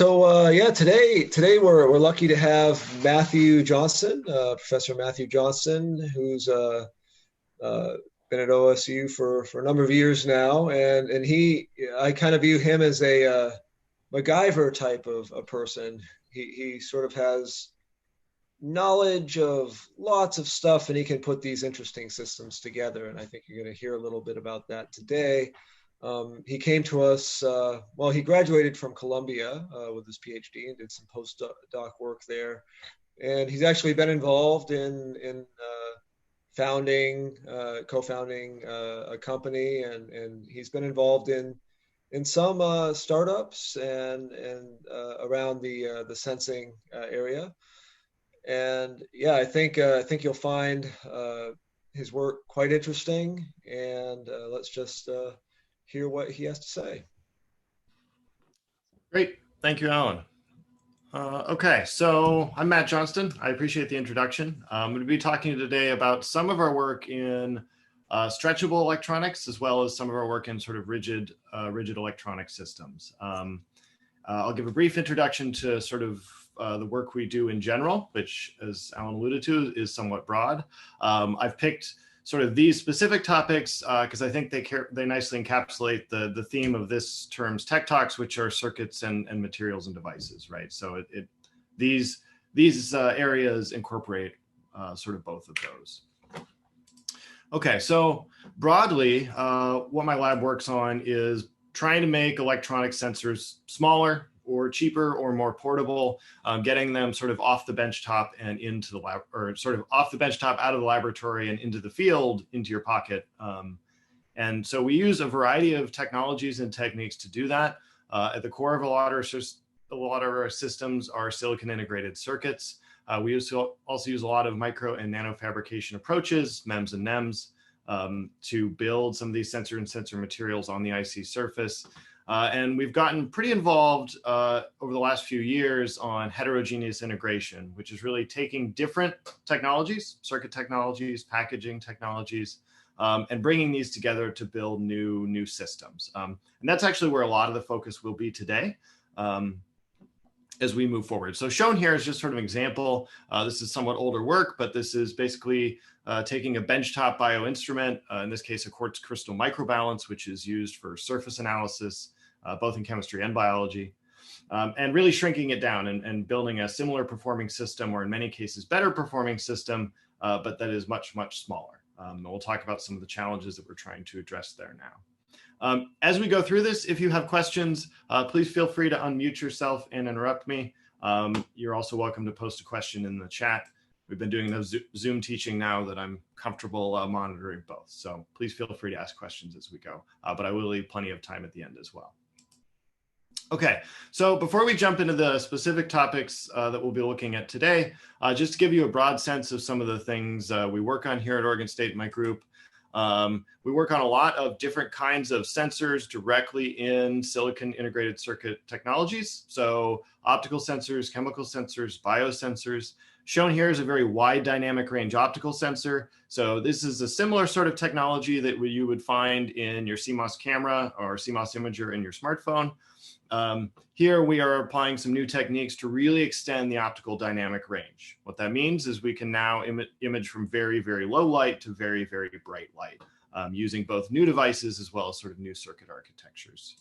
Yeah, today we're lucky to have Matthew Johnson, Professor Matthew Johnson, who's uh, been at OSU for a number of years now, and I kind of view him as a MacGyver type of a person. He sort of has knowledge of lots of stuff, and he can put these interesting systems together. And I think you're going to hear a little bit about that today. He came to us, he graduated from Columbia with his PhD and did some postdoc work there. And he's actually been involved in co-founding a company, and he's been involved in some startups and around the sensing area. And yeah, I think you'll find his work quite interesting. And let's just hear what he has to say. Great. Thank you, Alan. Okay, so I'm Matt Johnston. I appreciate the introduction. I'm going to be talking today about some of our work in stretchable electronics, as well as some of our work in sort of rigid electronic systems. I'll give a brief introduction to sort of the work we do in general, which, as Alan alluded to, is somewhat broad. I've picked sort of these specific topics because I think they nicely encapsulate the theme of this term's tech talks, which are circuits and materials and devices, right? So these areas incorporate sort of both of those. Okay, so broadly, what my lab works on is trying to make electronic sensors smaller or cheaper or more portable, getting them sort of off the benchtop and into the lab, or sort of off the benchtop out of the laboratory and into the field, into your pocket. And so we use a variety of technologies and techniques to do that. At the core of a lot of our systems are silicon integrated circuits. We also use a lot of micro and nano fabrication approaches, MEMS and NEMS, to build some of these sensor materials on the IC surface. And we've gotten pretty involved over the last few years on heterogeneous integration, which is really taking different technologies, circuit technologies, packaging technologies, and bringing these together to build new systems. And that's actually where a lot of the focus will be today as we move forward. So shown here is just sort of an example. This is somewhat older work, but this is basically taking a benchtop bioinstrument, in this case, a quartz crystal microbalance, which is used for surface analysis, both in chemistry and biology, and really shrinking it down and building a similar performing system, or in many cases, better performing system, but that is much, much smaller. And we'll talk about some of the challenges that we're trying to address there now. As we go through this, if you have questions, please feel free to unmute yourself and interrupt me. You're also welcome to post a question in the chat. We've been doing those Zoom teaching now that I'm comfortable monitoring both. So please feel free to ask questions as we go, but I will leave plenty of time at the end as well. Okay, so before we jump into the specific topics that we'll be looking at today, just to give you a broad sense of some of the things we work on here at Oregon State, my group. We work on a lot of different kinds of sensors directly in silicon integrated circuit technologies. So optical sensors, chemical sensors, biosensors. Shown here is a very wide dynamic range optical sensor. So this is a similar sort of technology that you would find in your CMOS camera or CMOS imager in your smartphone. Here we are applying some new techniques to really extend the optical dynamic range. What that means is we can now image from very, very low light to very, very bright light, using both new devices as well as sort of new circuit architectures.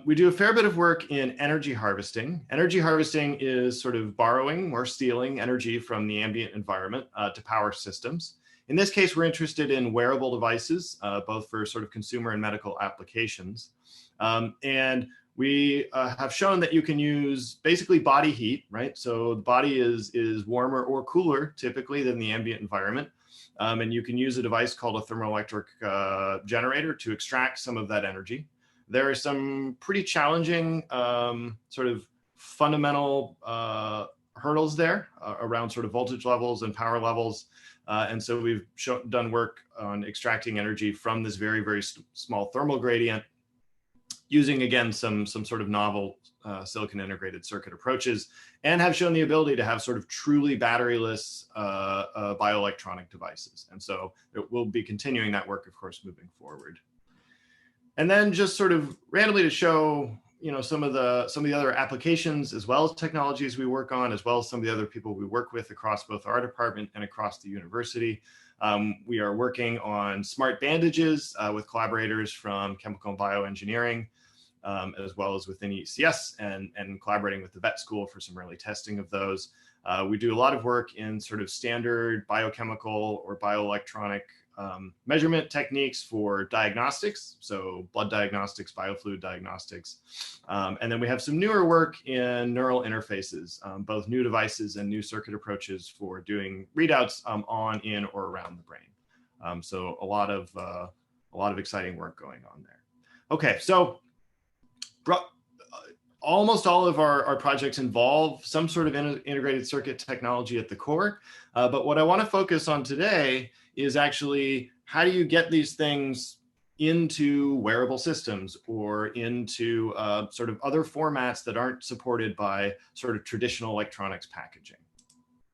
We do a fair bit of work in energy harvesting. Energy harvesting is sort of borrowing or stealing energy from the ambient environment to power systems. In this case, we're interested in wearable devices, both for sort of consumer and medical applications. And we have shown that you can use basically body heat, right? So the body is warmer or cooler typically than the ambient environment. And you can use a device called a thermoelectric generator to extract some of that energy. There are some pretty challenging sort of fundamental hurdles there around sort of voltage levels and power levels. And so we've done work on extracting energy from this very, very small thermal gradient, using, again, some sort of novel silicon integrated circuit approaches, and have shown the ability to have sort of truly batteryless bioelectronic devices. And so we'll be continuing that work, of course, moving forward. And then just sort of randomly to show some of the other applications as well as technologies we work on, as well as some of the other people we work with across both our department and across the university. We are working on smart bandages with collaborators from chemical and bioengineering, as well as within ECS, and collaborating with the vet school for some early testing of those. We do a lot of work in sort of standard biochemical or bioelectronic measurement techniques for diagnostics, so blood diagnostics, biofluid diagnostics. And then we have some newer work in neural interfaces, both new devices and new circuit approaches for doing readouts on, in, or around the brain. So a lot of exciting work going on there. Okay, so almost all of our projects involve some sort of integrated circuit technology at the core. But what I want to focus on today is actually how do you get these things into wearable systems or into sort of other formats that aren't supported by sort of traditional electronics packaging.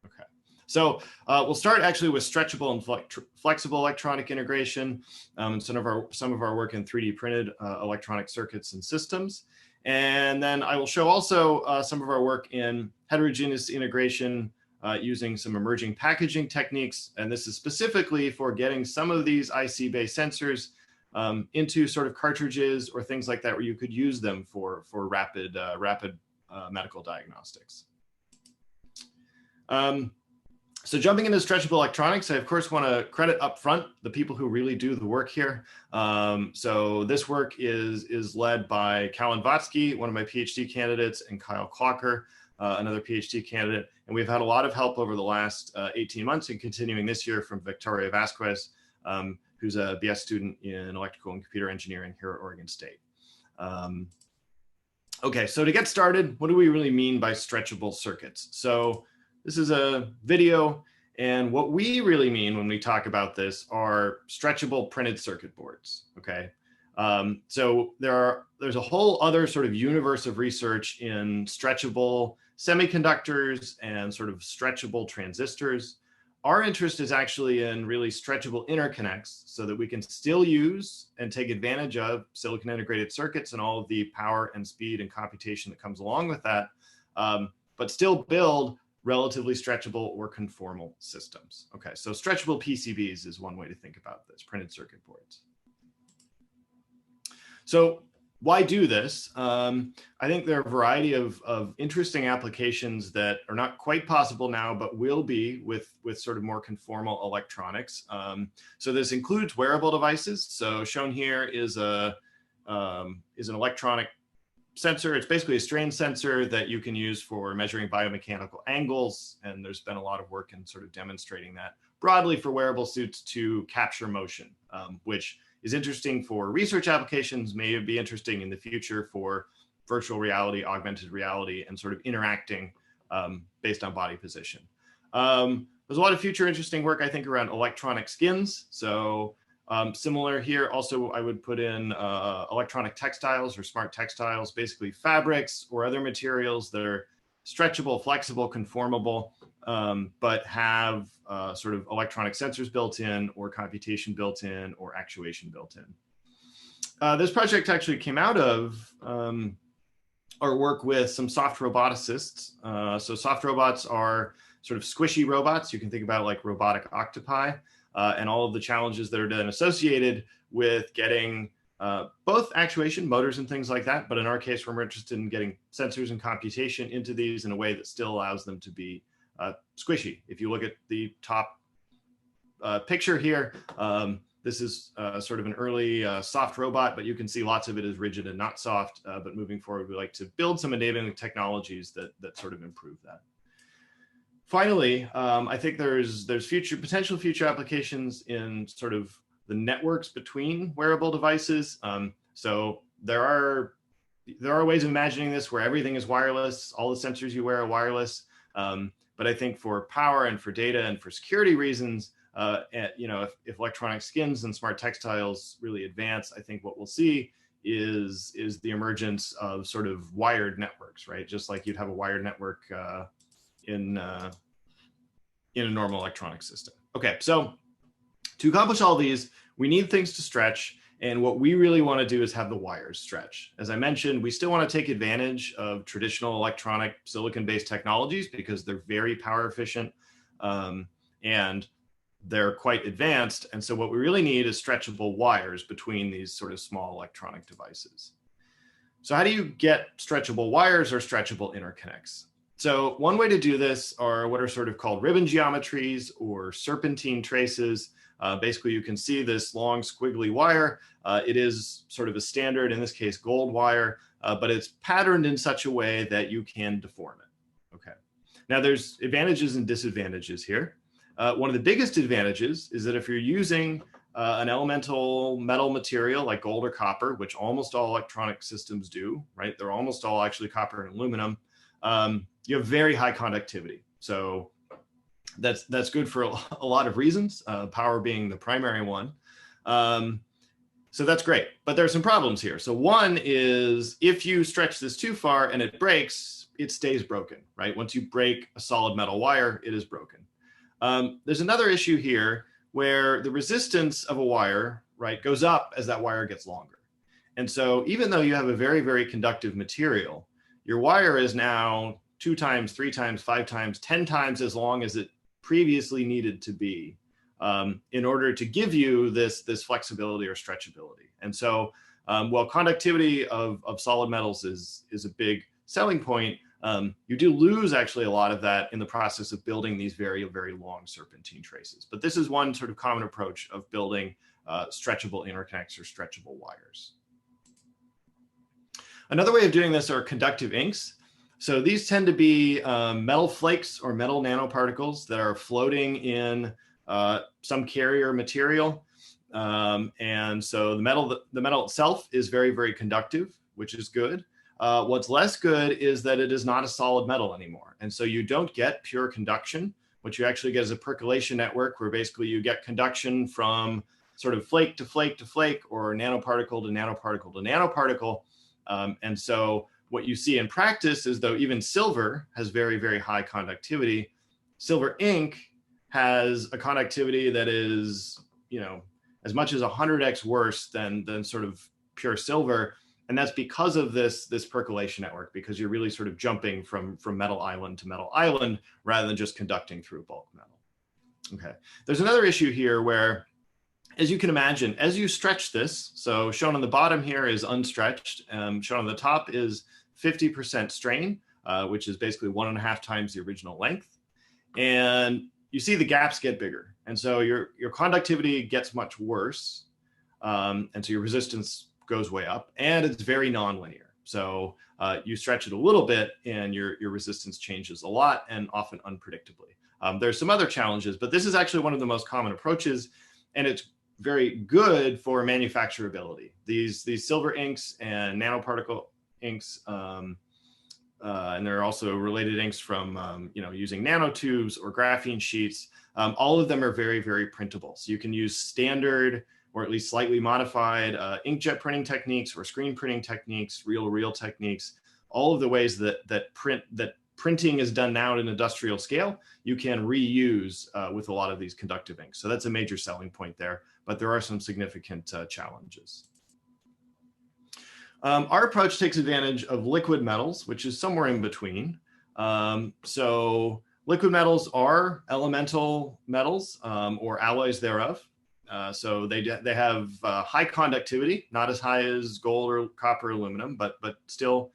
Okay, so we'll start actually with stretchable and flexible electronic integration, and some of our work in 3D printed electronic circuits and systems. And then I will show also some of our work in heterogeneous integration using some emerging packaging techniques. And this is specifically for getting some of these IC-based sensors into sort of cartridges or things like that, where you could use them for rapid medical diagnostics. So jumping into stretchable electronics, I of course want to credit up front the people who really do the work here. So this work is led by Callan Vatsky, one of my PhD candidates, and Kyle Clocker, another PhD candidate. And we've had a lot of help over the last 18 months and continuing this year from Victoria Vasquez, who's a BS student in electrical and computer engineering here at Oregon State. Okay, so to get started, what do we really mean by stretchable circuits? So this is a video, and what we really mean when we talk about this are stretchable printed circuit boards, okay? So there's a whole other sort of universe of research in stretchable semiconductors and sort of stretchable transistors. Our interest is actually in really stretchable interconnects so that we can still use and take advantage of silicon integrated circuits and all of the power and speed and computation that comes along with that, but still build relatively stretchable or conformal systems. Okay, so stretchable PCBs is one way to think about this, printed circuit boards. So why do this? I think there are a variety of interesting applications that are not quite possible now, but will be with sort of more conformal electronics. So this includes wearable devices. So shown here is an electronic sensor. It's basically a strain sensor that you can use for measuring biomechanical angles. And there's been a lot of work in sort of demonstrating that broadly for wearable suits to capture motion, which is interesting for research applications, may be interesting in the future for virtual reality, augmented reality, and sort of interacting based on body position. There's a lot of future interesting work, I think, around electronic skins. So similar here, also I would put in electronic textiles or smart textiles, basically fabrics or other materials that are stretchable, flexible, conformable, but have sort of electronic sensors built in, or computation built in, or actuation built in. This project actually came out of our work with some soft roboticists. So soft robots are sort of squishy robots. You can think about it like robotic octopi, and all of the challenges that are then associated with getting both actuation, motors and things like that. But in our case, we're interested in getting sensors and computation into these in a way that still allows them to be squishy. If you look at the top picture here, this is sort of an early soft robot, but you can see lots of it is rigid and not soft. But moving forward, we like to build some enabling technologies that sort of improve that. Finally, I think there's potential future applications in sort of the networks between wearable devices. So there are ways of imagining this where everything is wireless, all the sensors you wear are wireless. But I think for power and for data and for security reasons, if electronic skins and smart textiles really advance, I think what we'll see is the emergence of sort of wired networks, right? Just like you'd have a wired network in a normal electronic system. Okay, so to accomplish all these, we need things to stretch, And what we really want to do is have the wires stretch. As I mentioned, we still want to take advantage of traditional electronic silicon-based technologies because they're very power efficient and they're quite advanced. And so what we really need is stretchable wires between these sort of small electronic devices. So how do you get stretchable wires or stretchable interconnects? So one way to do this are what are sort of called ribbon geometries or serpentine traces. Basically, you can see this long squiggly wire. It is sort of a standard, in this case, gold wire, but it's patterned in such a way that you can deform it. Okay. Now, there's advantages and disadvantages here. One of the biggest advantages is that if you're using an elemental metal material like gold or copper, which almost all electronic systems do, right? They're almost all actually copper and aluminum. You have very high conductivity. So that's good for a lot of reasons, power being the primary one. So that's great, but there are some problems here. So one is if you stretch this too far and it breaks, it stays broken, right? Once you break a solid metal wire, it is broken. There's another issue here where the resistance of a wire, right, goes up as that wire gets longer. And so even though you have a very, very conductive material, your wire is now 2 times, 3 times, 5 times, 10 times as long as it previously needed to be in order to give you this flexibility or stretchability. And so while conductivity of solid metals is a big selling point, you do lose actually a lot of that in the process of building these very, very long serpentine traces. But this is one sort of common approach of building stretchable interconnects or stretchable wires. Another way of doing this are conductive inks. So these tend to be metal flakes or metal nanoparticles that are floating in some carrier material. And so the metal itself is very, very conductive, which is good. What's less good is that it is not a solid metal anymore. And so you don't get pure conduction. What you actually get is a percolation network where basically you get conduction from sort of flake to flake to flake or nanoparticle to nanoparticle to nanoparticle. And so what you see in practice is though even silver has very, very high conductivity, silver ink has a conductivity that is, as much as 100x worse than sort of pure silver. And that's because of this percolation network, because you're really sort of jumping from metal island to metal island rather than just conducting through bulk metal. Okay. There's another issue here where, as you can imagine, as you stretch this, so shown on the bottom here is unstretched, shown on the top is 50% strain, which is basically 1.5 times the original length. And you see the gaps get bigger. And so your conductivity gets much worse. And so your resistance goes way up, and it's very nonlinear. So you stretch it a little bit and your resistance changes a lot and often unpredictably. There's some other challenges, but this is actually one of the most common approaches, and it's very good for manufacturability. These silver inks and nanoparticle inks, and there are also related inks from using nanotubes or graphene sheets. All of them are very, very printable. So you can use standard or at least slightly modified inkjet printing techniques or screen printing techniques, reel-to-reel techniques. All of the ways that printing is done now at an industrial scale, you can reuse with a lot of these conductive inks. So that's a major selling point there, but there are some significant challenges. Our approach takes advantage of liquid metals, which is somewhere in between. So liquid metals are elemental metals or alloys thereof. So they have high conductivity, not as high as gold or copper, aluminum, but still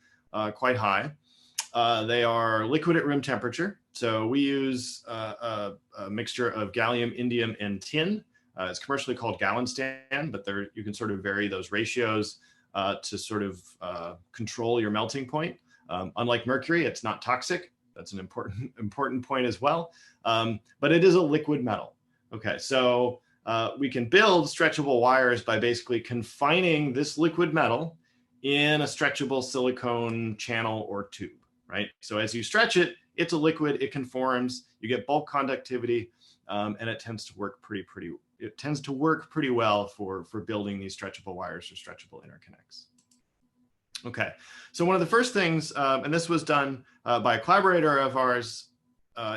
quite high. They are liquid at room temperature. So we use a mixture of gallium, indium, and tin. It's commercially called Gallinstan, but you can sort of vary those ratios to sort of control your melting point. Unlike mercury, it's not toxic. That's an important point as well. But it is a liquid metal. Okay, so we can build stretchable wires by basically confining this liquid metal in a stretchable silicone channel or tube, right? So as you stretch it, it's a liquid, it conforms, you get bulk conductivity, and it tends to work pretty well for building these stretchable wires or stretchable interconnects. Okay, so one of the first things, and this was done by a collaborator of ours,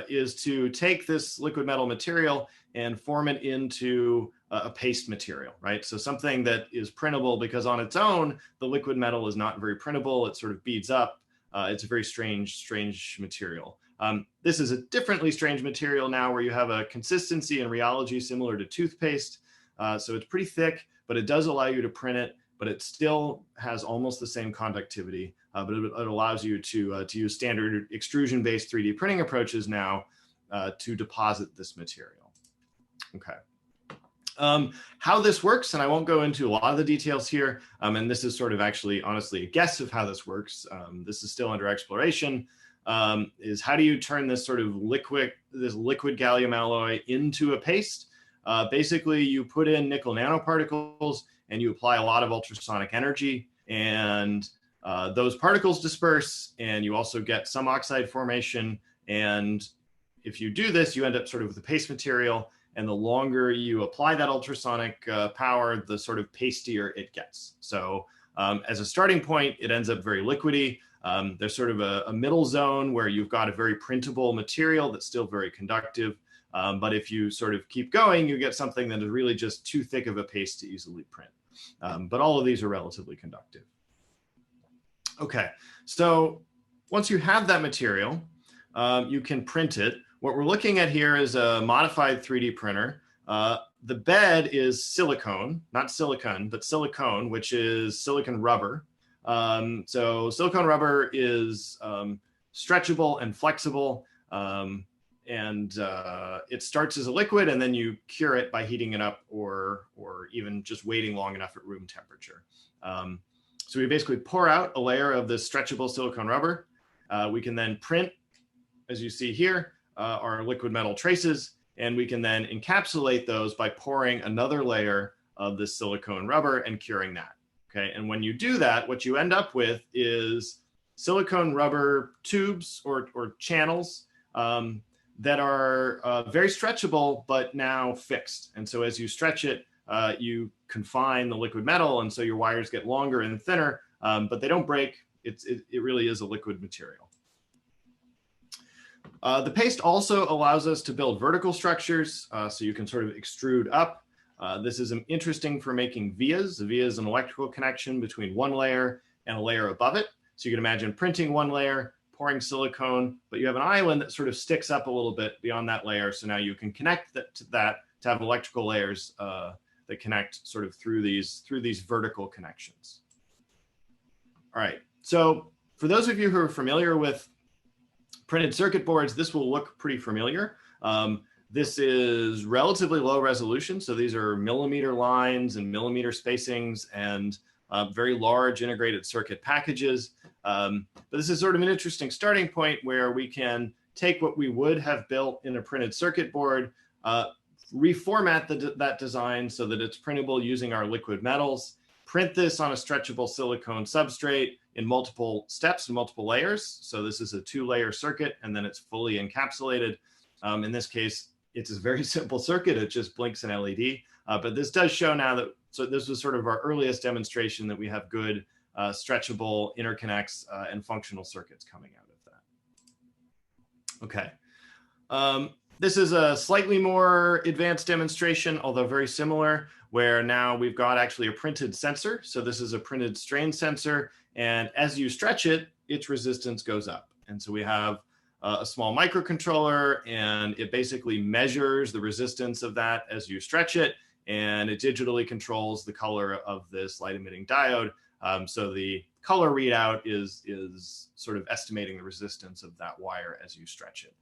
is to take this liquid metal material and form it into a paste material, right? So something that is printable, because on its own, the liquid metal is not very printable. It sort of beads up. It's a very strange material. This is a differently strange material now where you have a consistency and rheology similar to toothpaste. So it's pretty thick, but it does allow you to print it, but it still has almost the same conductivity, but it allows you to use standard extrusion-based 3D printing approaches now to deposit this material. Okay. How this works, and I won't go into a lot of the details here, and this is sort of actually, honestly, a guess of how this works. This is still under exploration, is how do you turn this sort of liquid gallium alloy into a paste? Basically, you put in nickel nanoparticles and you apply a lot of ultrasonic energy, and those particles disperse, and you also get some oxide formation. And if you do this, you end up sort of with a paste material. And the longer you apply that ultrasonic power, the sort of pastier it gets. So as a starting point, it ends up very liquidy. There's sort of a middle zone where you've got a very printable material that's still very conductive. But if you sort of keep going, you get something that is really just too thick of a paste to easily print. But all of these are relatively conductive. Okay, so once you have that material, you can print it. What we're looking at here is a modified 3D printer. The bed is silicone, not silicon, but silicone, which is silicon rubber. So silicone rubber is stretchable and flexible, and it starts as a liquid, and then you cure it by heating it up or even just waiting long enough at room temperature. So we basically pour out a layer of this stretchable silicone rubber. We can then print, as you see here, our liquid metal traces, and we can then encapsulate those by pouring another layer of this silicone rubber and curing that. Okay, and when you do that, what you end up with is silicone rubber tubes or channels that are very stretchable, but now fixed. And so as you stretch it, you confine the liquid metal, and so your wires get longer and thinner, but they don't break. It really is a liquid material. The paste also allows us to build vertical structures, so you can sort of extrude up. This is interesting for making vias. A via is an electrical connection between one layer and a layer above it. So you can imagine printing one layer, pouring silicone, but you have an island that sort of sticks up a little bit beyond that layer. So now you can connect that to have electrical layers that connect sort of through these vertical connections. All right, so for those of you who are familiar with printed circuit boards, this will look pretty familiar. This is relatively low resolution. So these are millimeter lines and millimeter spacings and very large integrated circuit packages. But this is sort of an interesting starting point where we can take what we would have built in a printed circuit board, reformat that design so that it's printable using our liquid metals, print this on a stretchable silicone substrate in multiple steps and multiple layers. So this is a 2-layer circuit, and then it's fully encapsulated. In this case, it's a very simple circuit. It just blinks an LED. But this does show now that, so this was sort of our earliest demonstration that we have good stretchable interconnects and functional circuits coming out of that. Okay. This is a slightly more advanced demonstration, although very similar, where now we've got actually a printed sensor. So this is a printed strain sensor, and as you stretch it, its resistance goes up. And so we have a small microcontroller, and it basically measures the resistance of that as you stretch it, and it digitally controls the color of this light-emitting diode. So the color readout is sort of estimating the resistance of that wire as you stretch it.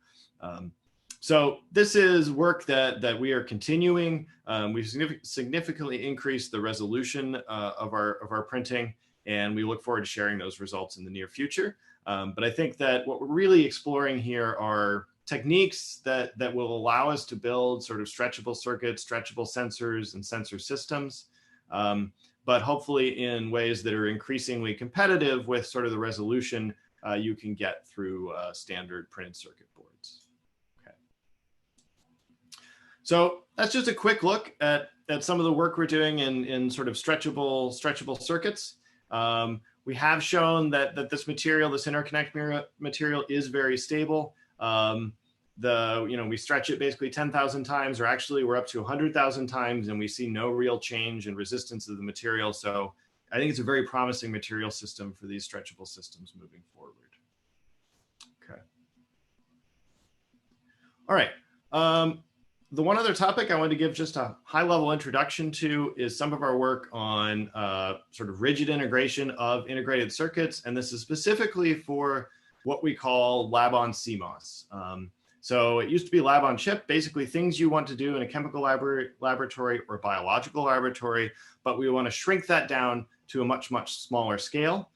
So this is work that we are continuing. We've significantly increased the resolution of our printing, and we look forward to sharing those results in the near future. But I think that what we're really exploring here are techniques that will allow us to build sort of stretchable circuits, stretchable sensors, and sensor systems, but hopefully in ways that are increasingly competitive with sort of the resolution you can get through standard printed circuit boards. Okay. So that's just a quick look at some of the work we're doing in sort of stretchable circuits. We have shown that this material, this interconnect material, is very stable. we stretch it basically 10,000 times, or actually we're up to 100,000 times, and we see no real change in resistance of the material. So I think it's a very promising material system for these stretchable systems moving forward. Okay. All right. The one other topic I wanted to give just a high-level introduction to is some of our work on sort of rigid integration of integrated circuits, and this is specifically for what we call Lab-on-CMOS. So it used to be lab-on-chip, basically things you want to do in a chemical laboratory or biological laboratory, but we want to shrink that down to a much, much smaller scale.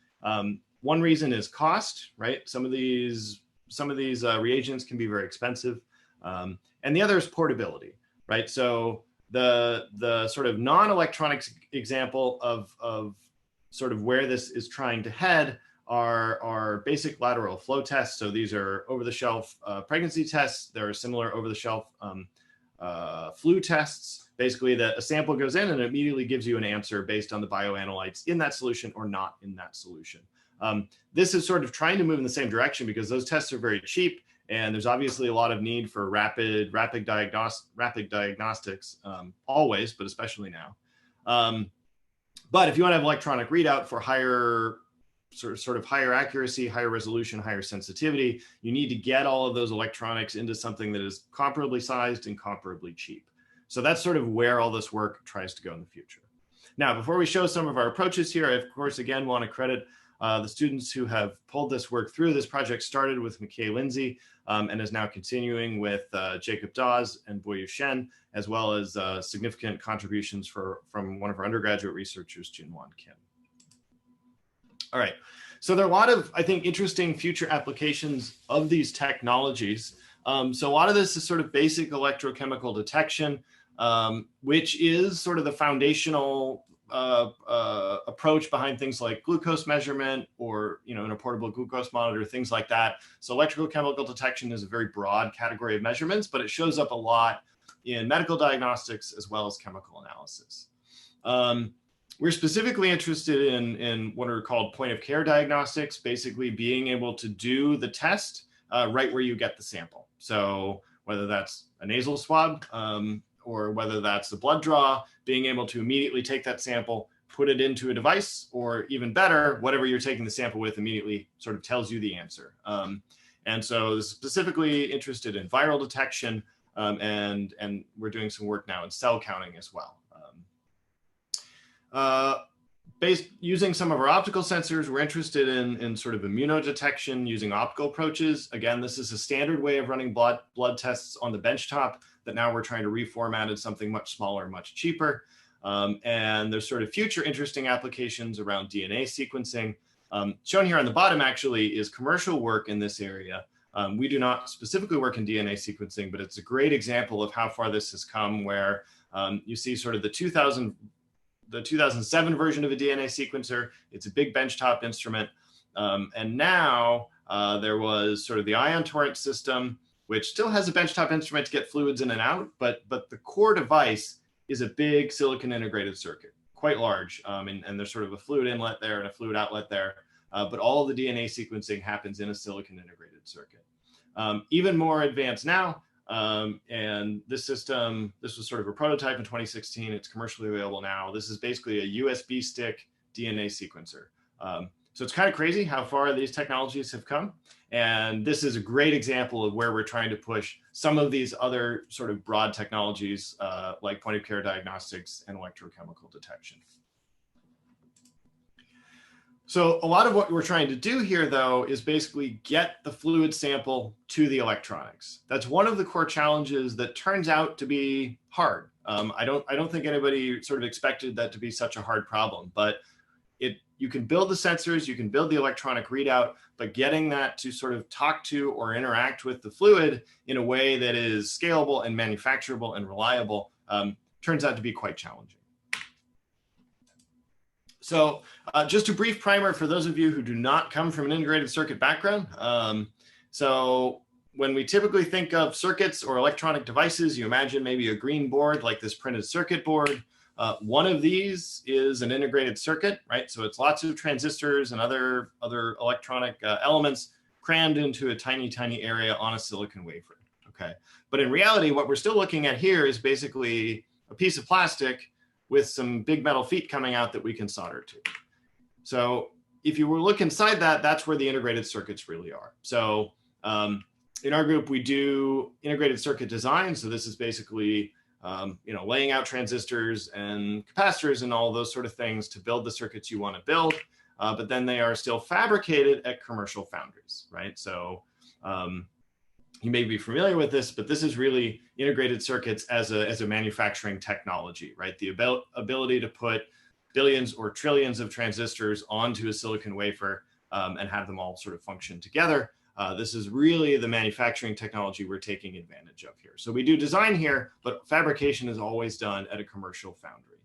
One reason is cost, right? Some of these reagents can be very expensive. And the other is portability, right? So the sort of non-electronics example of sort of where this is trying to head are basic lateral flow tests. So these are over-the-shelf pregnancy tests. There are similar over-the-shelf flu tests. Basically, that a sample goes in and it immediately gives you an answer based on the bioanalytes in that solution or not in that solution. This is sort of trying to move in the same direction because those tests are very cheap, and there's obviously a lot of need for rapid diagnostics always, but especially now. But if you want to have electronic readout for higher sort of higher accuracy, higher resolution, higher sensitivity, you need to get all of those electronics into something that is comparably sized and comparably cheap. So that's sort of where all this work tries to go in the future. Now, before we show some of our approaches here, I, of course, again, want to credit the students who have pulled this work through. This project started with McKay Lindsay and is now continuing with Jacob Dawes and Boyu Shen, as well as significant contributions from one of our undergraduate researchers, Junwan Kim. All right, so there are a lot of, I think, interesting future applications of these technologies. So a lot of this is sort of basic electrochemical detection, which is sort of the foundational approach behind things like glucose measurement or, in a portable glucose monitor, things like that. So electrical chemical detection is a very broad category of measurements, but it shows up a lot in medical diagnostics as well as chemical analysis. We're specifically interested in what are called point of care diagnostics, basically being able to do the test right where you get the sample. So whether that's a nasal swab, or whether that's the blood draw, being able to immediately take that sample, put it into a device, or even better, whatever you're taking the sample with immediately sort of tells you the answer. And so specifically interested in viral detection, and we're doing some work now in cell counting as well. Using some of our optical sensors, we're interested in sort of immunodetection using optical approaches. Again, this is a standard way of running blood tests on the benchtop that now we're trying to reformat as something much smaller, much cheaper. And there's sort of future interesting applications around DNA sequencing. Shown here on the bottom actually is commercial work in this area. We do not specifically work in DNA sequencing, but it's a great example of how far this has come, where you see sort of the 2007 version of a DNA sequencer. It's a big benchtop instrument. And now there was sort of the ion torrent system, which still has a benchtop instrument to get fluids in and out, but the core device is a big silicon integrated circuit, quite large. And there's sort of a fluid inlet there and a fluid outlet there. But all of the DNA sequencing happens in a silicon integrated circuit. Even more advanced now, and this system, this was sort of a prototype in 2016. It's commercially available now. This is basically a USB stick DNA sequencer. So it's kind of crazy how far these technologies have come. And this is a great example of where we're trying to push some of these other sort of broad technologies like point of care diagnostics and electrochemical detection. So a lot of what we're trying to do here, though, is basically get the fluid sample to the electronics. That's one of the core challenges that turns out to be hard. I don't think anybody sort of expected that to be such a hard problem, but you can build the sensors, you can build the electronic readout, but getting that to sort of talk to or interact with the fluid in a way that is scalable and manufacturable and reliable turns out to be quite challenging. So just a brief primer for those of you who do not come from an integrated circuit background. So when we typically think of circuits or electronic devices, you imagine maybe a green board like this printed circuit board. One of these is an integrated circuit, right? So it's lots of transistors and other electronic elements crammed into a tiny, tiny area on a silicon wafer, okay? But in reality, what we're still looking at here is basically a piece of plastic with some big metal feet coming out that we can solder to. So if you were to look inside that, that's where the integrated circuits really are. So in our group, we do integrated circuit design. So this is basically laying out transistors and capacitors and all those sort of things to build the circuits you want to build. But then they are still fabricated at commercial foundries, right? So you may be familiar with this, but this is really integrated circuits as a manufacturing technology, right? The ability to put billions or trillions of transistors onto a silicon wafer and have them all sort of function together. This is really the manufacturing technology we're taking advantage of here. So we do design here, but fabrication is always done at a commercial foundry.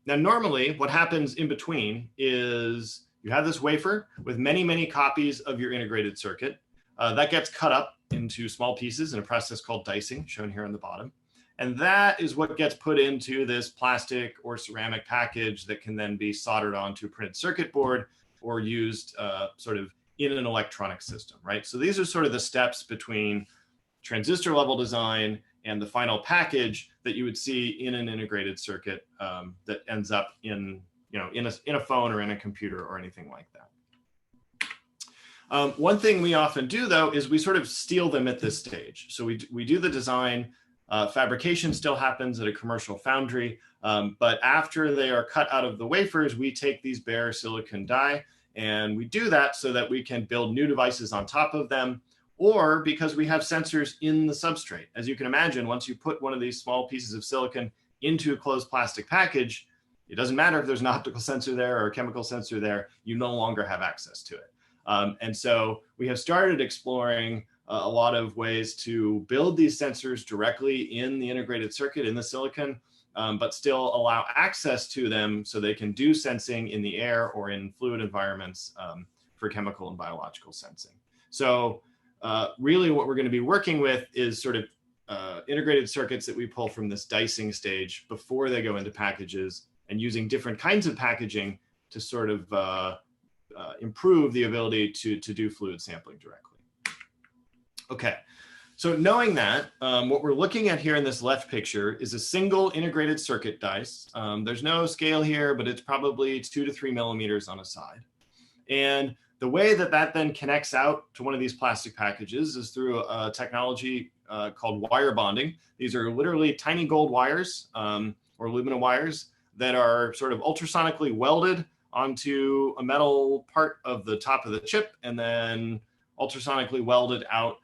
Now, normally what happens in between is you have this wafer with many, many copies of your integrated circuit. That gets cut up into small pieces in a process called dicing, shown here on the bottom. And that is what gets put into this plastic or ceramic package that can then be soldered onto a printed circuit board or used sort of in an electronic system, right? So these are sort of the steps between transistor level design and the final package that you would see in an integrated circuit that ends up in a phone or in a computer or anything like that. One thing we often do, though, is we sort of steal them at this stage. So we do the design. Fabrication still happens at a commercial foundry, but after they are cut out of the wafers, we take these bare silicon die, and we do that so that we can build new devices on top of them, or because we have sensors in the substrate. As you can imagine, once you put one of these small pieces of silicon into a closed plastic package, it doesn't matter if there's an optical sensor there or a chemical sensor there, you no longer have access to it. And so we have started exploring a lot of ways to build these sensors directly in the integrated circuit in the silicon, but still allow access to them so they can do sensing in the air or in fluid environments for chemical and biological sensing. So really what we're going to be working with is sort of integrated circuits that we pull from this dicing stage before they go into packages, and using different kinds of packaging to sort of improve the ability to do fluid sampling directly. Okay, so knowing that, what we're looking at here in this left picture is a single integrated circuit dice. There's no scale here, but it's probably 2 to 3 millimeters on a side. And the way that that then connects out to one of these plastic packages is through a technology called wire bonding. These are literally tiny gold wires or aluminum wires that are sort of ultrasonically welded onto a metal part of the top of the chip and then ultrasonically welded out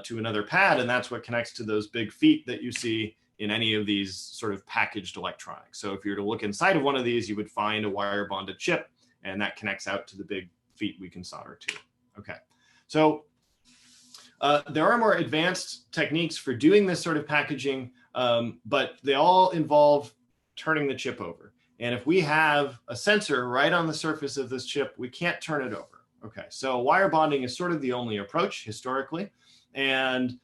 to another pad. And that's what connects to those big feet that you see in any of these sort of packaged electronics. So if you were to look inside of one of these, you would find a wire bonded chip, and that connects out to the big feet we can solder to. Okay, so there are more advanced techniques for doing this sort of packaging, but they all involve turning the chip over. And if we have a sensor right on the surface of this chip, we can't turn it over. Okay, so wire bonding is sort of the only approach historically. And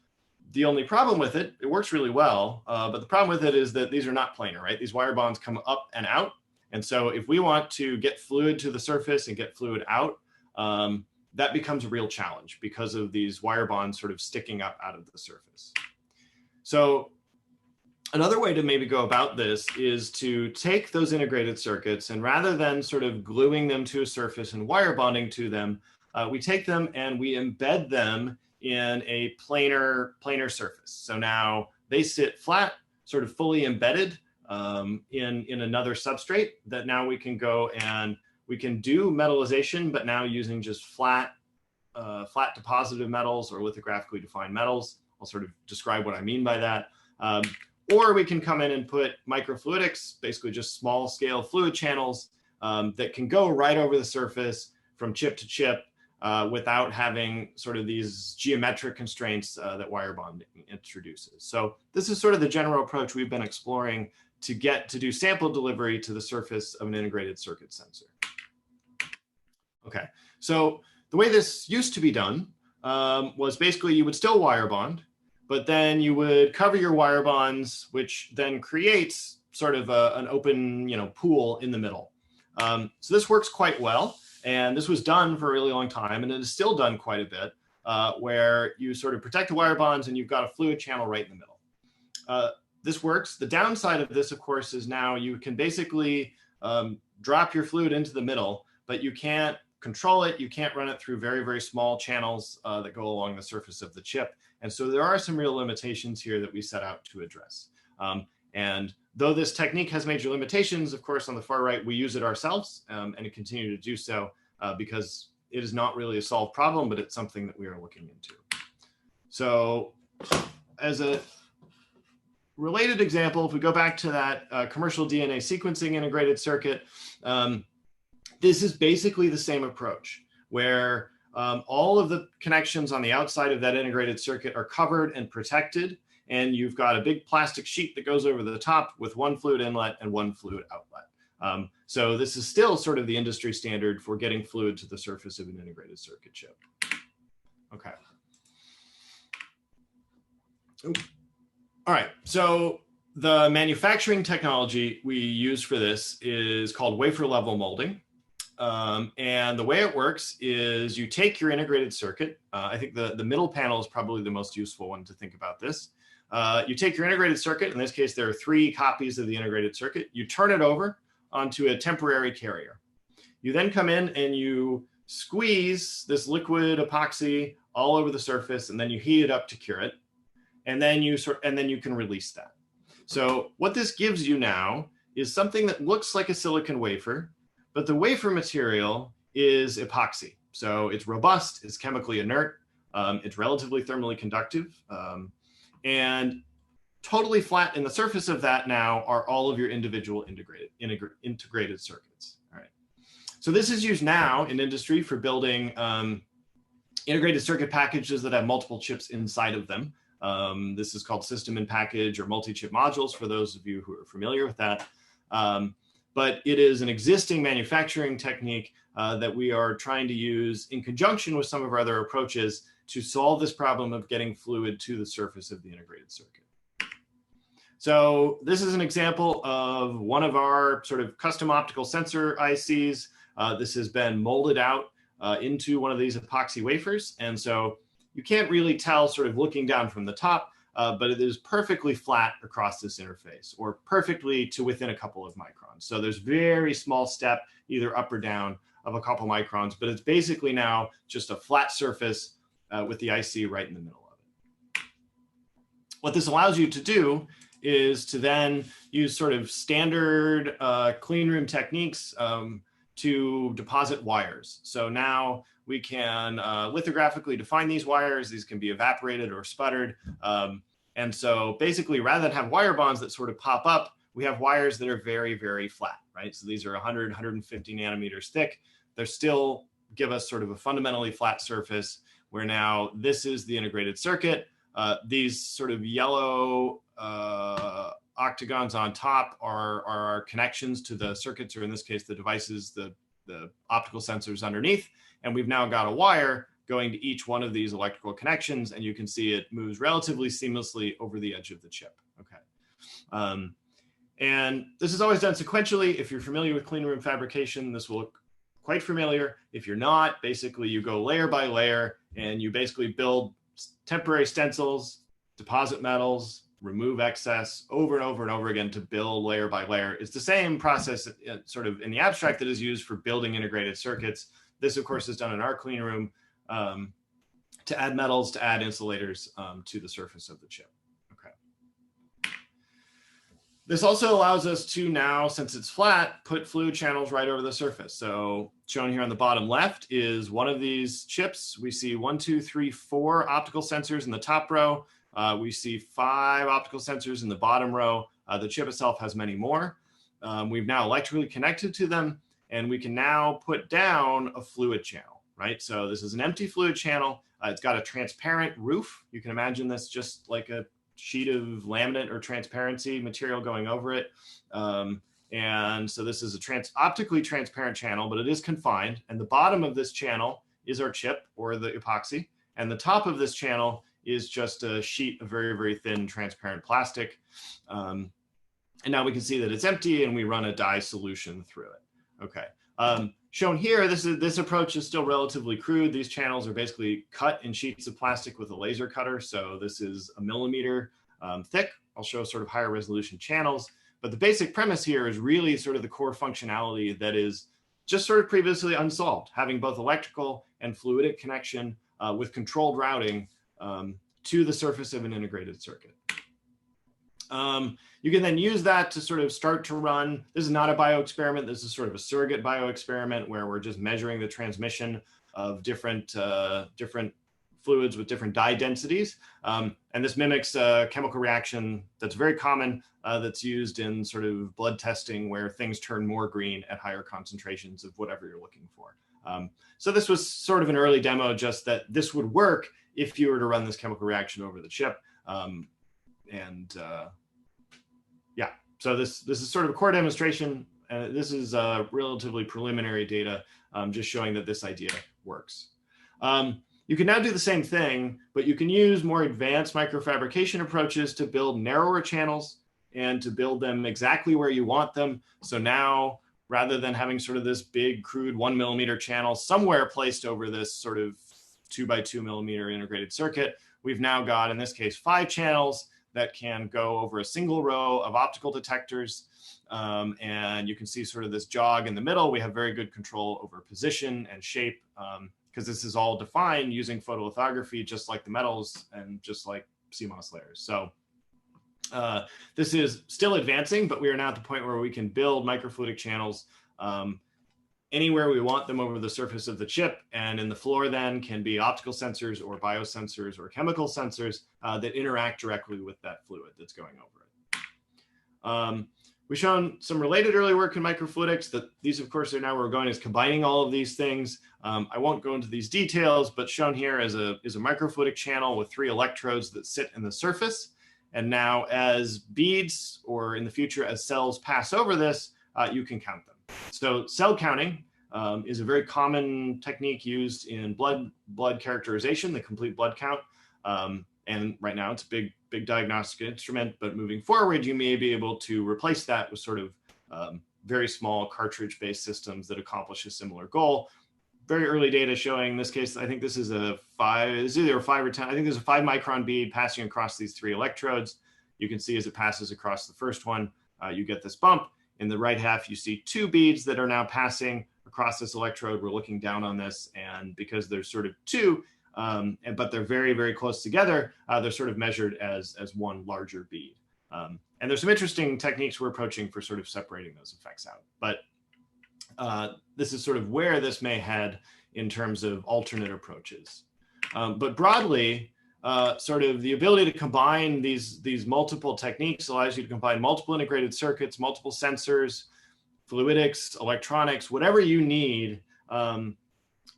the only problem with it, it works really well, but the problem with it is that these are not planar, right? These wire bonds come up and out. And so if we want to get fluid to the surface and get fluid out, that becomes a real challenge because of these wire bonds sort of sticking up out of the surface. So another way to maybe go about this is to take those integrated circuits, and rather than sort of gluing them to a surface and wire bonding to them, we take them and we embed them in a planar surface. So now they sit flat, sort of fully embedded in another substrate that now we can go and we can do metallization, but now using just flat deposited metals or lithographically defined metals. I'll sort of describe what I mean by that. Or we can come in and put microfluidics, basically just small scale fluid channels that can go right over the surface from chip to chip without having sort of these geometric constraints that wire bonding introduces. So this is sort of the general approach we've been exploring to get to do sample delivery to the surface of an integrated circuit sensor. Okay, so the way this used to be done was basically you would still wire bond, but then you would cover your wire bonds, which then creates sort of an open, pool in the middle. So this works quite well, and this was done for a really long time, and it is still done quite a bit. where you sort of protect the wire bonds and you've got a fluid channel right in the middle. This works. The downside of this, of course, is now you can basically drop your fluid into the middle, but you can't control it. You can't run it through very, very small channels that go along the surface of the chip. And so there are some real limitations here that we set out to address. And though this technique has major limitations, of course, on the far right, we use it ourselves and continue to do so because it is not really a solved problem, but it's something that we are looking into. So as a related example, if we go back to that commercial DNA sequencing integrated circuit, this is basically the same approach where all of the connections on the outside of that integrated circuit are covered and protected. And you've got a big plastic sheet that goes over the top with one fluid inlet and one fluid outlet. So this is still sort of the industry standard for getting fluid to the surface of an integrated circuit chip. Okay. Ooh. All right, so the manufacturing technology we use for this is called wafer-level molding. And the way it works is you take your integrated circuit. I think the middle panel is probably the most useful one to think about this. You take your integrated circuit. In this case, there are 3 copies of the integrated circuit. You turn it over onto a temporary carrier. You then come in and you squeeze this liquid epoxy all over the surface, and then you heat it up to cure it. And then you can release that. So what this gives you now is something that looks like a silicon wafer, but the wafer material is epoxy. So it's robust, it's chemically inert, it's relatively thermally conductive, and totally flat in the surface of that now are all of your individual integrated circuits. All right. So this is used now in industry for building integrated circuit packages that have multiple chips inside of them. This is called system in package or multi-chip modules for those of you who are familiar with that. But it is an existing manufacturing technique that we are trying to use in conjunction with some of our other approaches to solve this problem of getting fluid to the surface of the integrated circuit. So this is an example of one of our sort of custom optical sensor ICs. This has been molded out into one of these epoxy wafers. And so you can't really tell sort of looking down from the top, but it is perfectly flat across this interface or perfectly to within a couple of microns. So there's very small step, either up or down of a couple microns, but it's basically now just a flat surface with the IC right in the middle of it. What this allows you to do is to then use sort of standard clean room techniques to deposit wires. So now we can lithographically define these wires. These can be evaporated or sputtered. And so basically, rather than have wire bonds that sort of pop up, we have wires that are very, very flat, right? So these are 100, 150 nanometers thick. They still give us sort of a fundamentally flat surface where now this is the integrated circuit. These sort of yellow octagons on top are our connections to the circuits, or in this case, the devices, the optical sensors underneath. And we've now got a wire going to each one of these electrical connections, and you can see it moves relatively seamlessly over the edge of the chip. Okay. And this is always done sequentially. If you're familiar with clean room fabrication, this will look quite familiar. If you're not, basically you go layer by layer and you basically build temporary stencils, deposit metals, remove excess over and over and over again to build layer by layer. It's the same process sort of in the abstract that is used for building integrated circuits. This, of course, is done in our clean room to add metals, to add insulators to the surface of the chip. Okay. This also allows us to now, since it's flat, put fluid channels right over the surface. So shown here on the bottom left is one of these chips. We see 1, 2, 3, 4 optical sensors in the top row. We see 5 optical sensors in the bottom row. The chip itself has many more. We've now electrically connected to them, and we can now put down a fluid channel, right? So this is an empty fluid channel. It's got a transparent roof. You can imagine this just like a sheet of laminate or transparency material going over it. And so this is a optically transparent channel, but it is confined. And the bottom of this channel is our chip or the epoxy. And the top of this channel is just a sheet of very, very thin transparent plastic. And now we can see that it's empty and we run a dye solution through it. Okay. Shown here, this approach is still relatively crude. These channels are basically cut in sheets of plastic with a laser cutter. So this is a millimeter thick. I'll show sort of higher resolution channels. But the basic premise here is really sort of the core functionality that is just sort of previously unsolved, having both electrical and fluidic connection with controlled routing to the surface of an integrated circuit. You can then use that to sort of start to run. This is not a bioexperiment. This is sort of a surrogate bioexperiment where we're just measuring the transmission of different fluids with different dye densities. And this mimics a chemical reaction that's very common that's used in sort of blood testing where things turn more green at higher concentrations of whatever you're looking for. So this was sort of an early demo, just that this would work if you were to run this chemical reaction over the chip. Yeah, so this is sort of a core demonstration. This is relatively preliminary data, just showing that this idea works. You can now do the same thing, but you can use more advanced microfabrication approaches to build narrower channels and to build them exactly where you want them. So now, rather than having sort of this big, crude 1 millimeter channel somewhere placed over this sort of 2 by 2 millimeter integrated circuit, we've now got, in this case, 5 channels that can go over a single row of optical detectors. And you can see sort of this jog in the middle. We have very good control over position and shape because this is all defined using photolithography, just like the metals and just like CMOS layers. So this is still advancing, but we are now at the point where we can build microfluidic channels anywhere we want them over the surface of the chip, and in the floor then can be optical sensors or biosensors or chemical sensors that interact directly with that fluid that's going over it. We've shown some related early work in microfluidics. That these, of course, are now we're going is combining all of these things. I won't go into these details, but shown here is a microfluidic channel with 3 electrodes that sit in the surface. And now as beads, or in the future as cells pass over this, you can count them. So cell counting is a very common technique used in blood characterization, the complete blood count. And right now it's a big diagnostic instrument, but moving forward, you may be able to replace that with sort of very small cartridge-based systems that accomplish a similar goal. Very early data showing, in this case, I think this is either a 5 or 10, I think there's a 5 micron bead passing across these 3 electrodes. You can see as it passes across the first one, you get this bump. In the right half, you see 2 beads that are now passing across this electrode. We're looking down on this, and because there's sort of 2, but they're very, very close together, they're sort of measured as one larger bead. And there's some interesting techniques we're approaching for sort of separating those effects out. But this is sort of where this may head in terms of alternate approaches. But broadly, sort of the ability to combine these multiple techniques allows you to combine multiple integrated circuits, multiple sensors, fluidics, electronics, whatever you need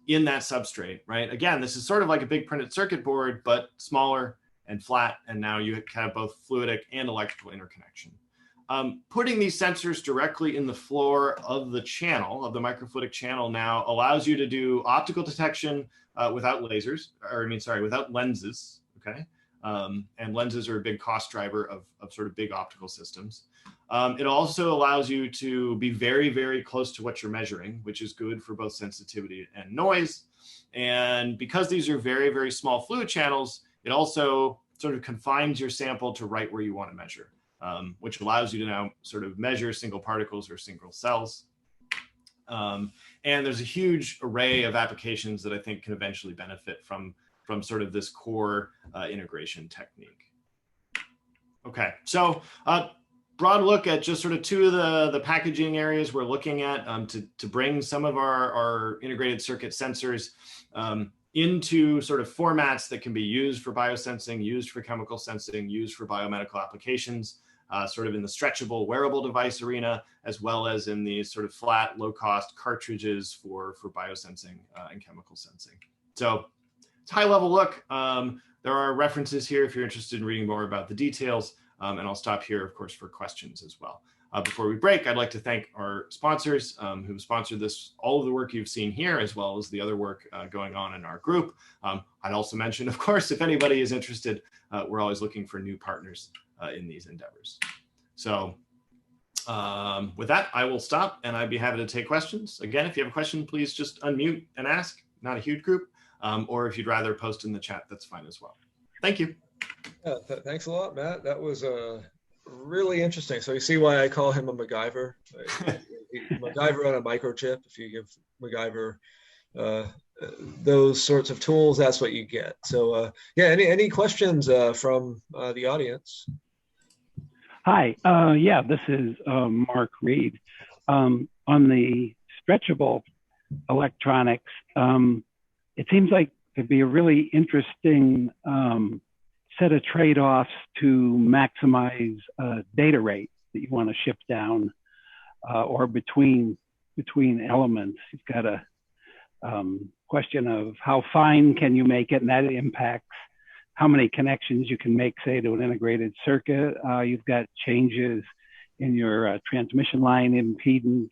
in that substrate, right? Again, this is sort of like a big printed circuit board, but smaller and flat, and now you have both fluidic and electrical interconnection. Putting these sensors directly in the floor of the channel, of the microfluidic channel now, allows you to do optical detection without lasers, without lenses, okay? And lenses are a big cost driver of sort of big optical systems. It also allows you to be very, very close to what you're measuring, which is good for both sensitivity and noise. And because these are very, very small fluid channels, it also sort of confines your sample to right where you want to measure, which allows you to now sort of measure single particles or single cells. And there's a huge array of applications that I think can eventually benefit from sort of this core integration technique. Okay, so broad look at just sort of 2 of the packaging areas we're looking at to bring some of our integrated circuit sensors into sort of formats that can be used for biosensing, used for chemical sensing, used for biomedical applications, sort of in the stretchable wearable device arena, as well as in the sort of flat, low-cost cartridges for biosensing and chemical sensing. So it's a high-level look. There are references here if you're interested in reading more about the details, and I'll stop here, of course, for questions as well. Before we break, I'd like to thank our sponsors who've sponsored all of the work you've seen here, as well as the other work going on in our group. I'd also mention, of course, if anybody is interested, we're always looking for new partners in these endeavors. So With that, I will stop and I'd be happy to take questions. Again, if you have a question, please just unmute and ask, not a huge group. Or if you'd rather post in the chat, that's fine as well. Thank you. Yeah, thanks a lot, Matt. That was really interesting. So you see why I call him a MacGyver. MacGyver on a microchip. If you give MacGyver those sorts of tools, that's what you get. So yeah, any questions from the audience? Hi, yeah, this is Mark Reed. On the stretchable electronics, it seems like it'd be a really interesting set of trade-offs to maximize data rate that you want to ship down or between elements. You've got a question of how fine can you make it, and that impacts how many connections you can make, say, to an integrated circuit. You've got changes in your transmission line impedance,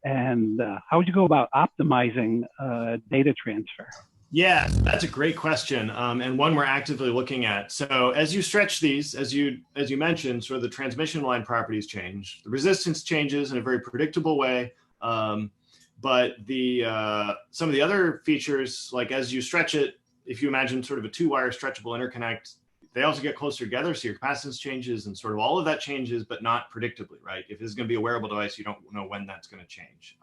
and how would you go about optimizing data transfer? Yeah, that's a great question, and one we're actively looking at. So as you stretch these, as you mentioned, sort of the transmission line properties change. The resistance changes in a very predictable way, but some of the other features, like as you stretch it, if you imagine sort of a two-wire stretchable interconnect, they also get closer together, so your capacitance changes and sort of all of that changes, but not predictably, right? If this is going to be a wearable device, you don't know when that's going to change.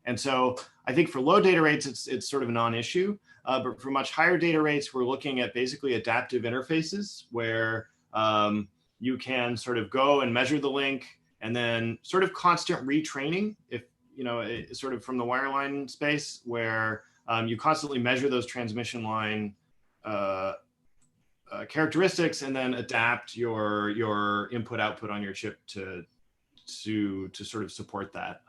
And so I think for low data rates, it's sort of a non-issue, but for much higher data rates, we're looking at basically adaptive interfaces where you can sort of go and measure the link and then sort of constant retraining, if you know, sort of from the wireline space where you constantly measure those transmission line characteristics and then adapt your input output on your chip to sort of support that.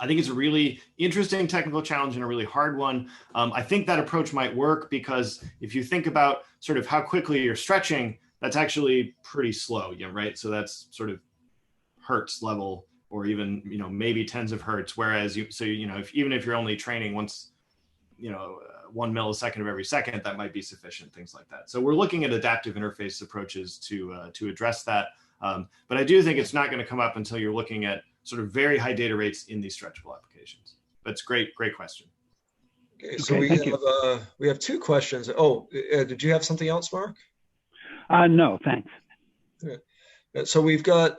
I think it's a really interesting technical challenge and a really hard one. I think that approach might work because if you think about sort of how quickly you're stretching, that's actually pretty slow, right? So that's sort of hertz level, or even maybe tens of hertz. Whereas even if you're only training once, 1 millisecond of every second, that might be sufficient. Things like that. So we're looking at adaptive interface approaches to address that. But I do think it's not going to come up until you're looking at sort of very high data rates in these stretchable applications. That's great question. Okay, so we have two questions. Oh, did you have something else, Mark? No, thanks. Okay. So we've got,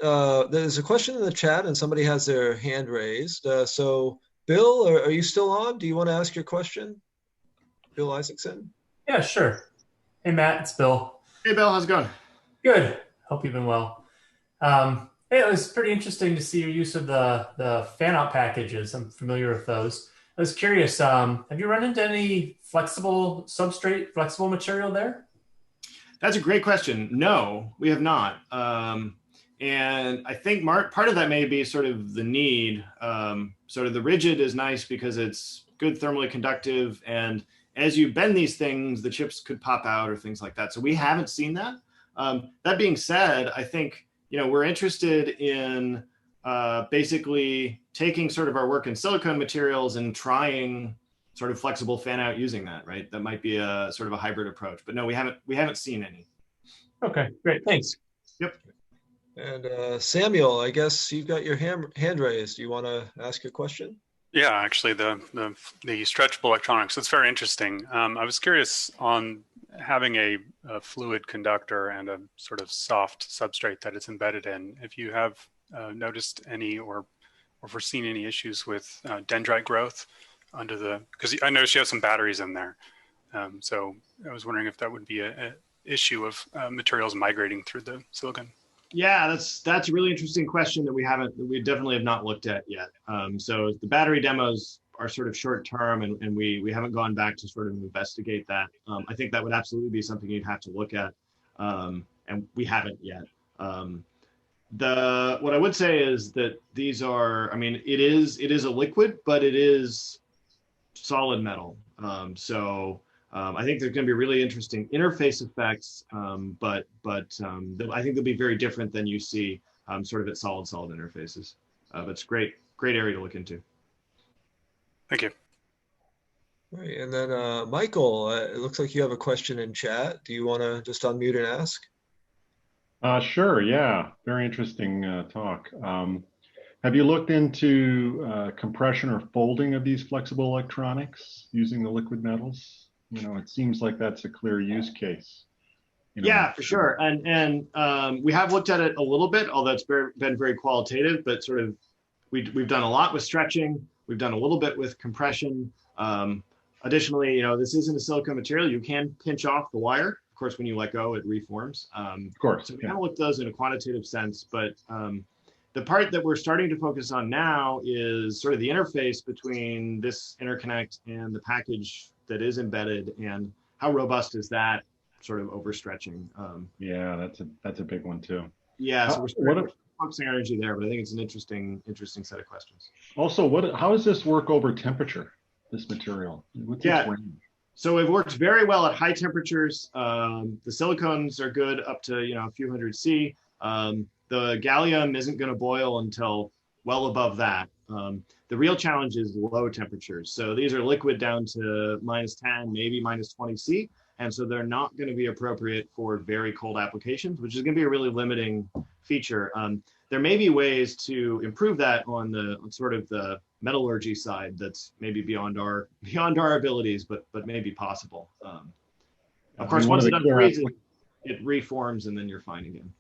there's a question in the chat and somebody has their hand raised. So Bill, are you still on? Do you want to ask your question? Bill Isaacson? Yeah, sure. Hey, Matt, it's Bill. Hey, Bill, how's it going? Good. Hope you've been well. Hey, it was pretty interesting to see your use of the fan-out packages. I'm familiar with those. I was curious, have you run into any flexible substrate, flexible material there? That's a great question. No, we have not. And I think part of that may be sort of the need. Sort of the rigid is nice because it's good thermally conductive. And as you bend these things, the chips could pop out or things like that. So we haven't seen that. That being said, I think, we're interested in basically taking sort of our work in silicone materials and trying sort of flexible fan out using that, right? That might be a sort of a hybrid approach, but no, we haven't seen any. Okay, great, thanks. Yep. And Samuel, I guess you've got your hand raised. Do you want to ask your question? Yeah, actually, the stretchable electronics, it's very interesting. I was curious on having a fluid conductor and a sort of soft substrate that it's embedded in. If you have noticed any or foreseen any issues with dendrite growth because I noticed you have some batteries in there. So I was wondering if that would be an issue of materials migrating through the silicon. Yeah, that's a really interesting question that we definitely have not looked at yet. So the battery demos are sort of short term, and we haven't gone back to sort of investigate that. I think that would absolutely be something you'd have to look at, and we haven't yet. What I would say is that these are, it is a liquid, but it is solid metal. I think there's going to be really interesting interface effects, but I think they'll be very different than you see sort of at solid-solid interfaces. But it's great area to look into. Thank you. All right, and then Michael, it looks like you have a question in chat. Do you want to just unmute and ask? Sure, yeah. Very interesting talk. Have you looked into compression or folding of these flexible electronics using the liquid metals? It seems like that's a clear use case. Yeah, for sure. And we have looked at it a little bit, although it's been very qualitative, but sort of we've done a lot with stretching. We've done a little bit with compression. Additionally, this isn't a silicone material. You can pinch off the wire. Of course, when you let go, it reforms. Of course. So we kind of looked at those in a quantitative sense, but the part that we're starting to focus on now is sort of the interface between this interconnect and the package that is embedded, and how robust is that sort of overstretching. Yeah, that's a big one too. Yeah, so we're focusing our energy there, but I think it's an interesting set of questions. Also, how does this work over temperature, this material? What's its range? So it works very well at high temperatures. The silicones are good up to a few hundred C. The gallium isn't going to boil until well above that. The real challenge is low temperatures. So these are liquid down to -10, maybe -20 C. And so they're not going to be appropriate for very cold applications, which is going to be a really limiting feature. There may be ways to improve that on sort of the metallurgy side that's maybe beyond our abilities, but may be possible. Of course, once it's done freezing, it reforms and then you're fine again.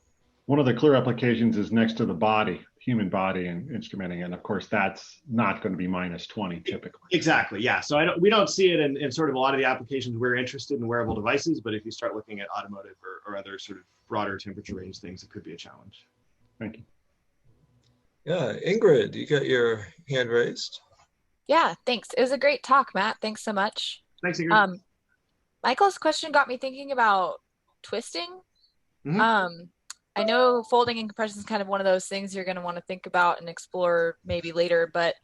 One of the clear applications is next to the body, human body, and instrumenting, and of course that's not going to be -20 typically. Exactly, yeah. So we don't see it in sort of a lot of the applications we're interested in wearable devices, but if you start looking at automotive or other sort of broader temperature range things, it could be a challenge. Thank you. Yeah, Ingrid, you got your hand raised. Yeah, thanks. It was a great talk, Matt. Thanks so much. Thanks, Ingrid. Michael's question got me thinking about twisting. Mm-hmm. I know folding and compression is kind of one of those things you're going to want to think about and explore maybe later, but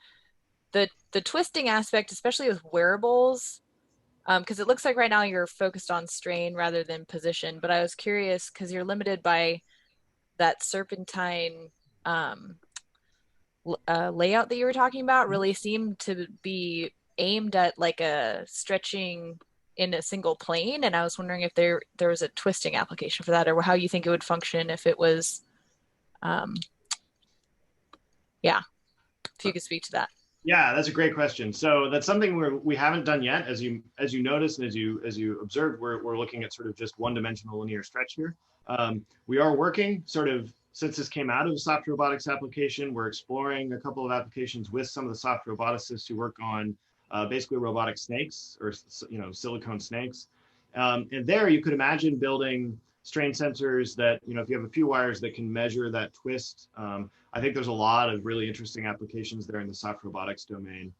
the twisting aspect, especially with wearables, because it looks like right now you're focused on strain rather than position, but I was curious because you're limited by that serpentine layout that you were talking about really seemed to be aimed at like a stretching in a single plane, and I was wondering if there was a twisting application for that, or how you think it would function if it was, if you could speak to that. Yeah, that's a great question. So that's something we haven't done yet. As you noticed and as you observed, we're looking at sort of just one-dimensional linear stretch here. We are working sort of, since this came out of the soft robotics application, we're exploring a couple of applications with some of the soft roboticists who work on basically robotic snakes or silicone snakes. And there you could imagine building strain sensors that, if you have a few wires that can measure that twist. I think there's a lot of really interesting applications there in the soft robotics domain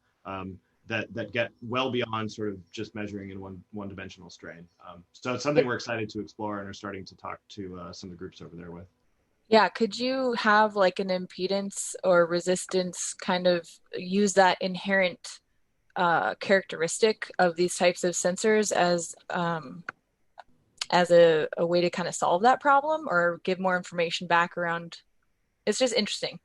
that get well beyond sort of just measuring in one-dimensional strain. So it's something we're excited to explore and are starting to talk to some of the groups over there with. Yeah, could you have like an impedance or resistance kind of use that inherent characteristic of these types of sensors as a way to kind of solve that problem, or give more information back around? It's just interesting.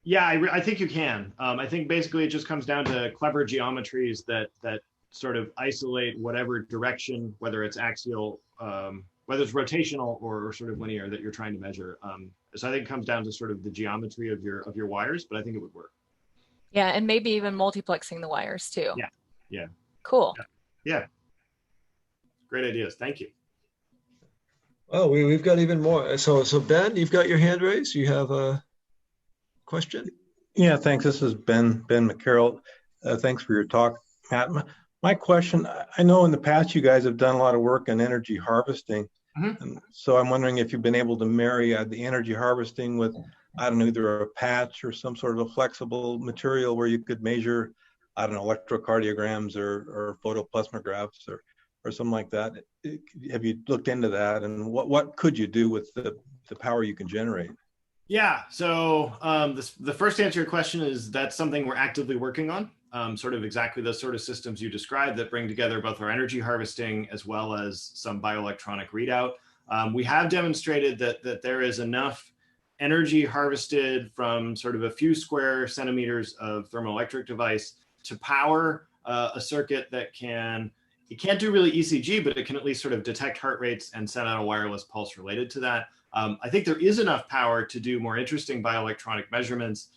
Yeah, I think you can. I think basically it just comes down to clever geometries that sort of isolate whatever direction, whether it's axial, whether it's rotational or sort of linear that you're trying to measure. So I think it comes down to sort of the geometry of your wires, but I think it would work. Yeah, and maybe even multiplexing the wires too. Yeah. Cool. Yeah. Great ideas. Thank you. Oh, we've got even more. So Ben, you've got your hand raised. You have a question? Yeah, thanks. This is Ben McCarroll. Thanks for your talk, Matt. My question, I know in the past you guys have done a lot of work on energy harvesting. Mm-hmm. And so I'm wondering if you've been able to marry the energy harvesting with, I don't know, either a patch or some sort of a flexible material where you could measure, I don't know, electrocardiograms or photoplasmographs or something like that. Have you looked into that, and what could you do with the power you can generate? Yeah, so the first answer to your question is that's something we're actively working on, sort of exactly the sort of systems you described that bring together both our energy harvesting as well as some bioelectronic readout. We have demonstrated that there is enough energy harvested from sort of a few square centimeters of thermoelectric device to power a circuit that it can't do really ECG, but it can at least sort of detect heart rates and send out a wireless pulse related to that. I think there is enough power to do more interesting bioelectronic measurements.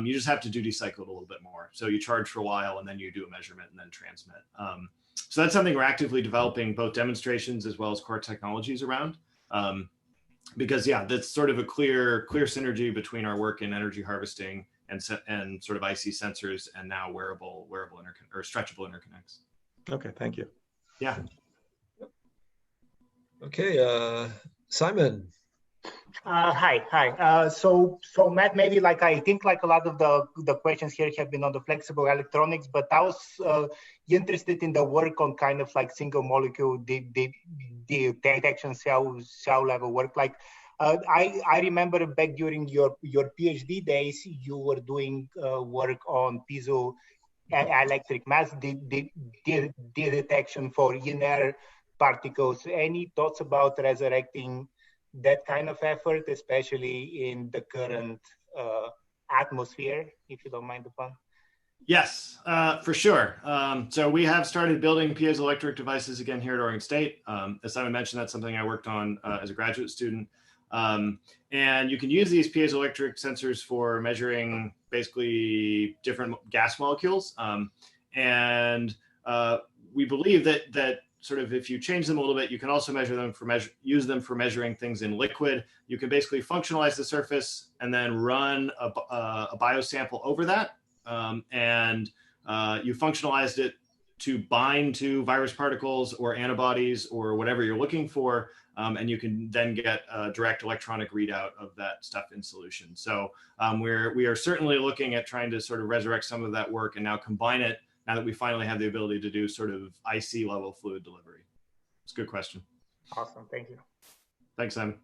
You just have to do decycle it a little bit more. So you charge for a while and then you do a measurement and then transmit. So that's something we're actively developing both demonstrations as well as core technologies around. Because yeah, that's sort of a clear synergy between our work in energy harvesting and sort of IC sensors and now wearable or stretchable interconnects. Okay, thank you. Yeah. Okay, Simon. Hi. So Matt, maybe I think a lot of the questions here have been on the flexible electronics, but I was interested in the work on kind of single molecule detection cell level work. I remember back during your PhD days, you were doing work on piezoelectric mass detection for inner particles. Any thoughts about resurrecting that kind of effort, especially in the current atmosphere, if you don't mind the pun? Yes, for sure. So we have started building piezoelectric devices again here at Oregon State. As Simon mentioned, that's something I worked on as a graduate student. And you can use these piezoelectric sensors for measuring basically different gas molecules. And we believe that sort of if you change them a little bit, you can also use them for measuring things in liquid. You can basically functionalize the surface and then run a biosample over that. And you functionalized it to bind to virus particles or antibodies or whatever you're looking for. And you can then get a direct electronic readout of that stuff in solution. So we are certainly looking at trying to sort of resurrect some of that work and now combine it now that we finally have the ability to do sort of IC level fluid delivery. It's a good question. Awesome, thank you. Thanks, Simon.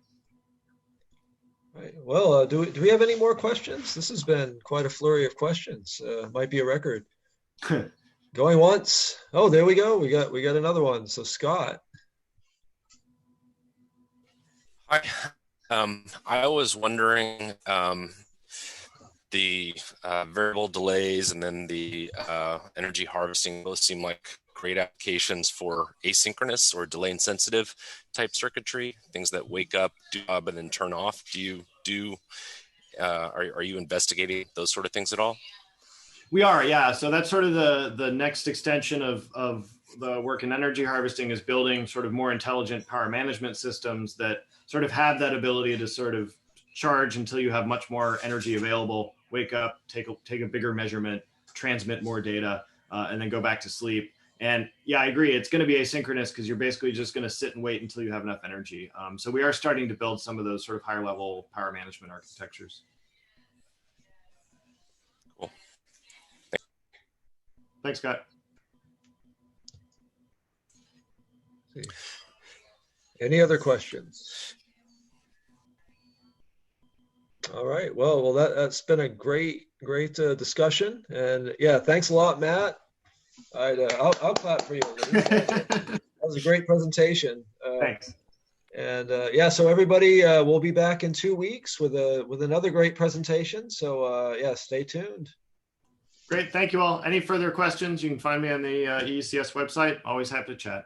All right. Well, do we have any more questions? This has been quite a flurry of questions. Might be a record. Going once. Oh, there we go. We got another one. So Scott. Hi. I was wondering the variable delays and then the energy harvesting both seem like great applications for asynchronous or delay insensitive type circuitry, things that wake up, do job, and then turn off. Are you investigating those sort of things at all? We are, yeah. So that's sort of the next extension of the work in energy harvesting is building sort of more intelligent power management systems that sort of have that ability to sort of charge until you have much more energy available, wake up, take a bigger measurement, transmit more data, and then go back to sleep. And yeah, I agree. It's going to be asynchronous because you're basically just going to sit and wait until you have enough energy. So we are starting to build some of those sort of higher level power management architectures. Cool. Thanks, Scott. Any other questions? All right. Well, that's been a great discussion, and yeah, thanks a lot, Matt. I'll clap for you. That was a great presentation. Thanks. And yeah, so everybody, we'll be back in 2 weeks with another great presentation. So yeah, stay tuned. Great. Thank you all. Any further questions, you can find me on the EECS website. Always happy to chat.